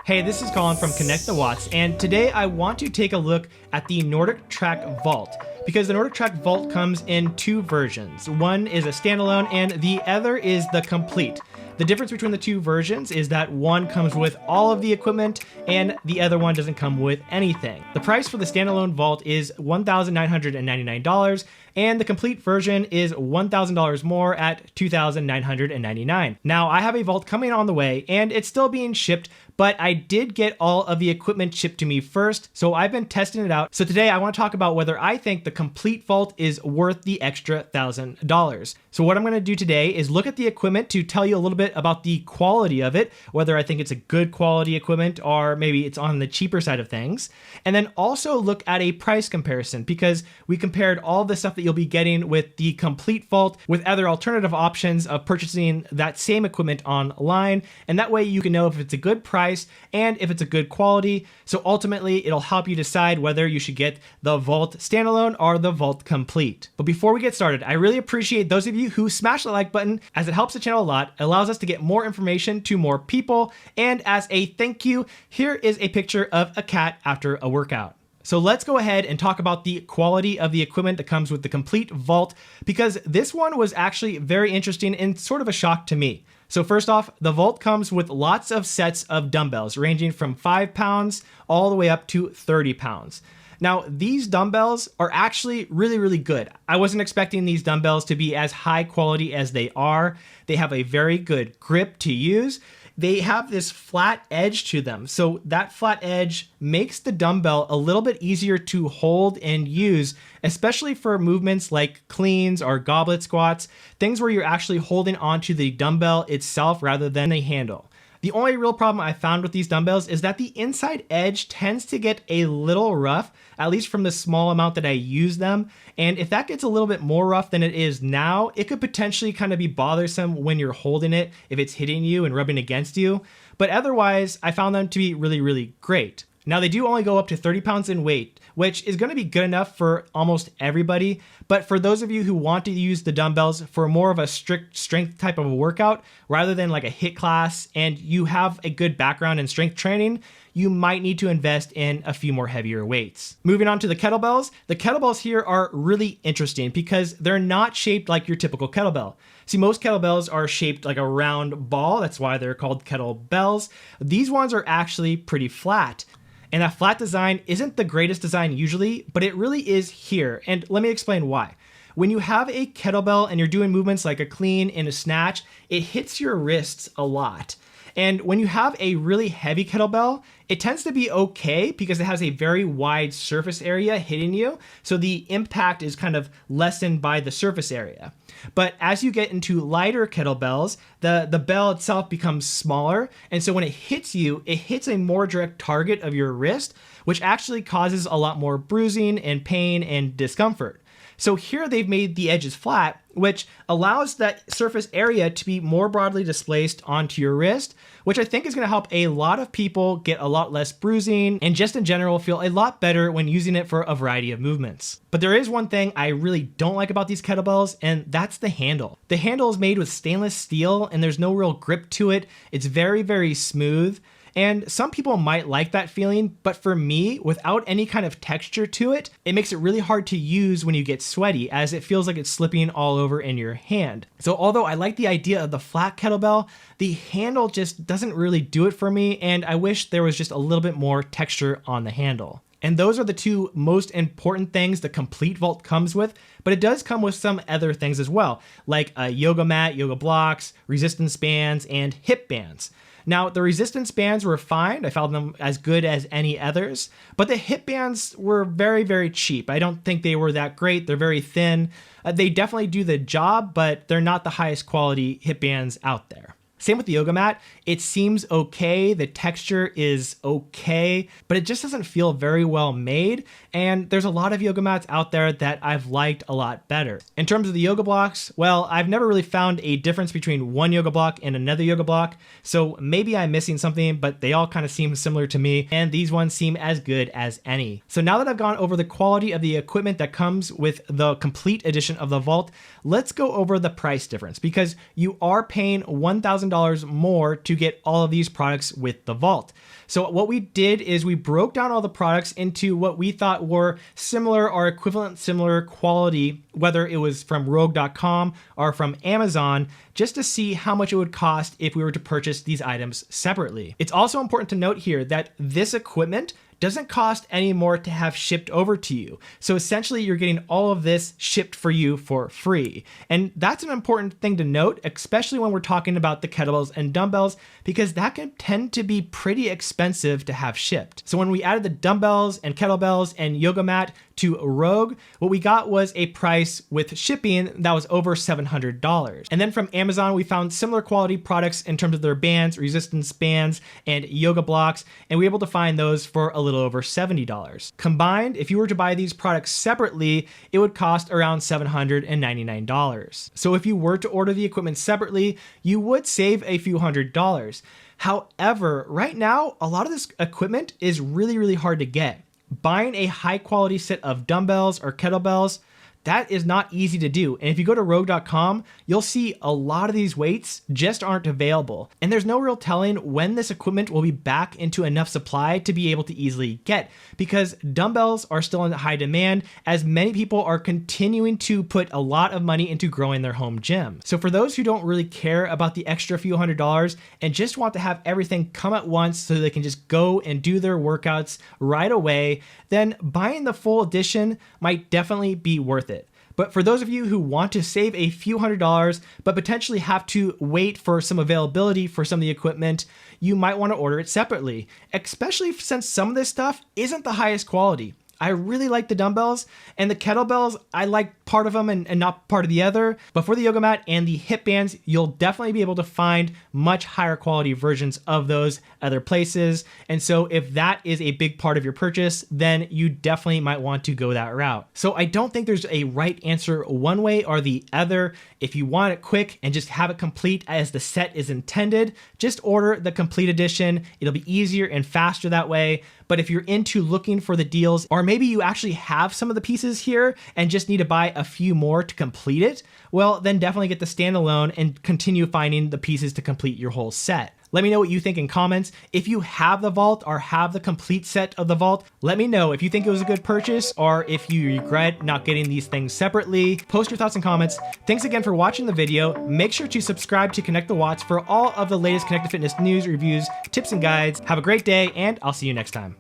Hey, this is Colin from Connect the Watts, and today I want to take a look at the Nordictrack Vault, because the Nordictrack Vault comes in two versions. One is a standalone and the other is the complete. The difference between the two versions is that one comes with all of the equipment and the other one doesn't come with anything. The price for the standalone Vault is $1,999 and the complete version is $1,000 more at $2,999. Now I have a Vault coming on the way and it's still being shipped, but I did get all of the equipment shipped to me first, so I've been testing it out. So today I want to talk about whether I think the complete Vault is worth the extra $1,000. So what I'm going to do today is look at the equipment to tell you a little bit about the quality of it, whether I think it's a good quality equipment or maybe it's on the cheaper side of things. And then also look at a price comparison, because we compared all the stuff that you'll be getting with the complete Vault with other alternative options of purchasing that same equipment online. And that way you can know if it's a good price and if it's a good quality. So ultimately it'll help you decide whether you should get the Vault standalone or the Vault complete. But before we get started, I really appreciate those of you who smash the like button, as it helps the channel a lot, allows us to get more information to more people. And as a thank you, here is a picture of a cat after a workout. So let's go ahead and talk about the quality of the equipment that comes with the complete Vault, because this one was actually very interesting and sort of a shock to me. So first off, the Vault comes with lots of sets of dumbbells ranging from 5 pounds all the way up to 30 pounds. Now, these dumbbells are actually really good. I wasn't expecting these dumbbells to be as high quality as they are. They have a very good grip to use. They have this flat edge to them. So that flat edge makes the dumbbell a little bit easier to hold and use, especially for movements like cleans or goblet squats, things where you're actually holding onto the dumbbell itself rather than the handle. The only real problem I found with these dumbbells is that the inside edge tends to get a little rough, at least from the small amount that I use them. And if that gets a little bit more rough than it is now, it could potentially kind of be bothersome when you're holding it, if it's hitting you and rubbing against you. But otherwise, I found them to be really great. Now, they do only go up to 30 pounds in weight, which is going to be good enough for almost everybody. But for those of you who want to use the dumbbells for more of a strict strength type of a workout, rather than like a HIIT class, and you have a good background in strength training, you might need to invest in a few more heavier weights. Moving on to the kettlebells here are really interesting because they're not shaped like your typical kettlebell. See, most kettlebells are shaped like a round ball. That's why they're called kettlebells. These ones are actually pretty flat. And that flat design isn't the greatest design usually, but it really is here. And let me explain why. When you have a kettlebell and you're doing movements like a clean and a snatch, it hits your wrists a lot. And when you have a really heavy kettlebell, it tends to be okay because it has a very wide surface area hitting you. So the impact is kind of lessened by the surface area. But as you get into lighter kettlebells, the bell itself becomes smaller. And so when it hits you, it hits a more direct target of your wrist, which actually causes a lot more bruising and pain and discomfort. So here they've made the edges flat, which allows that surface area to be more broadly displaced onto your wrist, which I think is going to help a lot of people get a lot less bruising and just in general feel a lot better when using it for a variety of movements. But there is one thing I really don't like about these kettlebells, and that's the handle. The handle is made with stainless steel and there's no real grip to it. It's very smooth. And some people might like that feeling, but for me, without any kind of texture to it, it makes it really hard to use when you get sweaty, as it feels like it's slipping all over in your hand. So although I like the idea of the flat kettlebell, the handle just doesn't really do it for me, and I wish there was just a little bit more texture on the handle. And those are the two most important things the complete Vault comes with, but it does come with some other things as well, like a yoga mat, yoga blocks, resistance bands, and hip bands. Now, the resistance bands were fine. I found them as good as any others, but the hip bands were very cheap. I don't think they were that great. They're very thin. They definitely do the job, but they're not the highest quality hip bands out there. Same with the yoga mat. It seems okay. The texture is okay, but it just doesn't feel very well made. And there's a lot of yoga mats out there that I've liked a lot better. In terms of the yoga blocks, well, I've never really found a difference between one yoga block and another yoga block. So maybe I'm missing something, but they all kind of seem similar to me. And these ones seem as good as any. So now that I've gone over the quality of the equipment that comes with the complete edition of the Vault, let's go over the price difference, because you are paying $1,000 $1,000 more to get all of these products with the Vault. So what we did is we broke down all the products into what we thought were similar or equivalent similar quality, whether it was from rogue.com or from Amazon, just to see how much it would cost if we were to purchase these items separately. It's also important to note here that this equipment doesn't cost any more to have shipped over to you. So essentially you're getting all of this shipped for you for free. And that's an important thing to note, especially when we're talking about the kettlebells and dumbbells, because that can tend to be pretty expensive to have shipped. So when we added the dumbbells and kettlebells and yoga mat to Rogue, what we got was a price with shipping that was over $700. And then from Amazon, we found similar quality products in terms of their bands, resistance bands, and yoga blocks, and we were able to find those for a little over $70. Combined, if you were to buy these products separately, it would cost around $799. So if you were to order the equipment separately, you would save a few $100s. However, right now, a lot of this equipment is really hard to get. Buying a high quality set of dumbbells or kettlebells, that is not easy to do. And if you go to rogue.com, you'll see a lot of these weights just aren't available. And there's no real telling when this equipment will be back into enough supply to be able to easily get, because dumbbells are still in high demand as many people are continuing to put a lot of money into growing their home gym. So for those who don't really care about the extra few $100s and just want to have everything come at once so they can just go and do their workouts right away, then buying the full edition might definitely be worth it. But for those of you who want to save a few $100s, but potentially have to wait for some availability for some of the equipment, you might want to order it separately, especially since some of this stuff isn't the highest quality. I really like the dumbbells, and the kettlebells, I like part of them and not part of the other. But for the yoga mat and the hip bands, you'll definitely be able to find much higher quality versions of those other places. And so if that is a big part of your purchase, then you definitely might want to go that route. So I don't think there's a right answer one way or the other. If you want it quick and just have it complete as the set is intended, just order the complete edition. It'll be easier and faster that way. But if you're into looking for the deals, or maybe you actually have some of the pieces here and just need to buy a few more to complete it, well, then definitely get the standalone and continue finding the pieces to complete your whole set. Let me know what you think in comments. If you have the Vault or have the complete set of the Vault, let me know if you think it was a good purchase or if you regret not getting these things separately. Post your thoughts and comments. Thanks again for watching the video. Make sure to subscribe to Connect the Watts for all of the latest connected fitness news, reviews, tips, and guides. Have a great day, and I'll see you next time.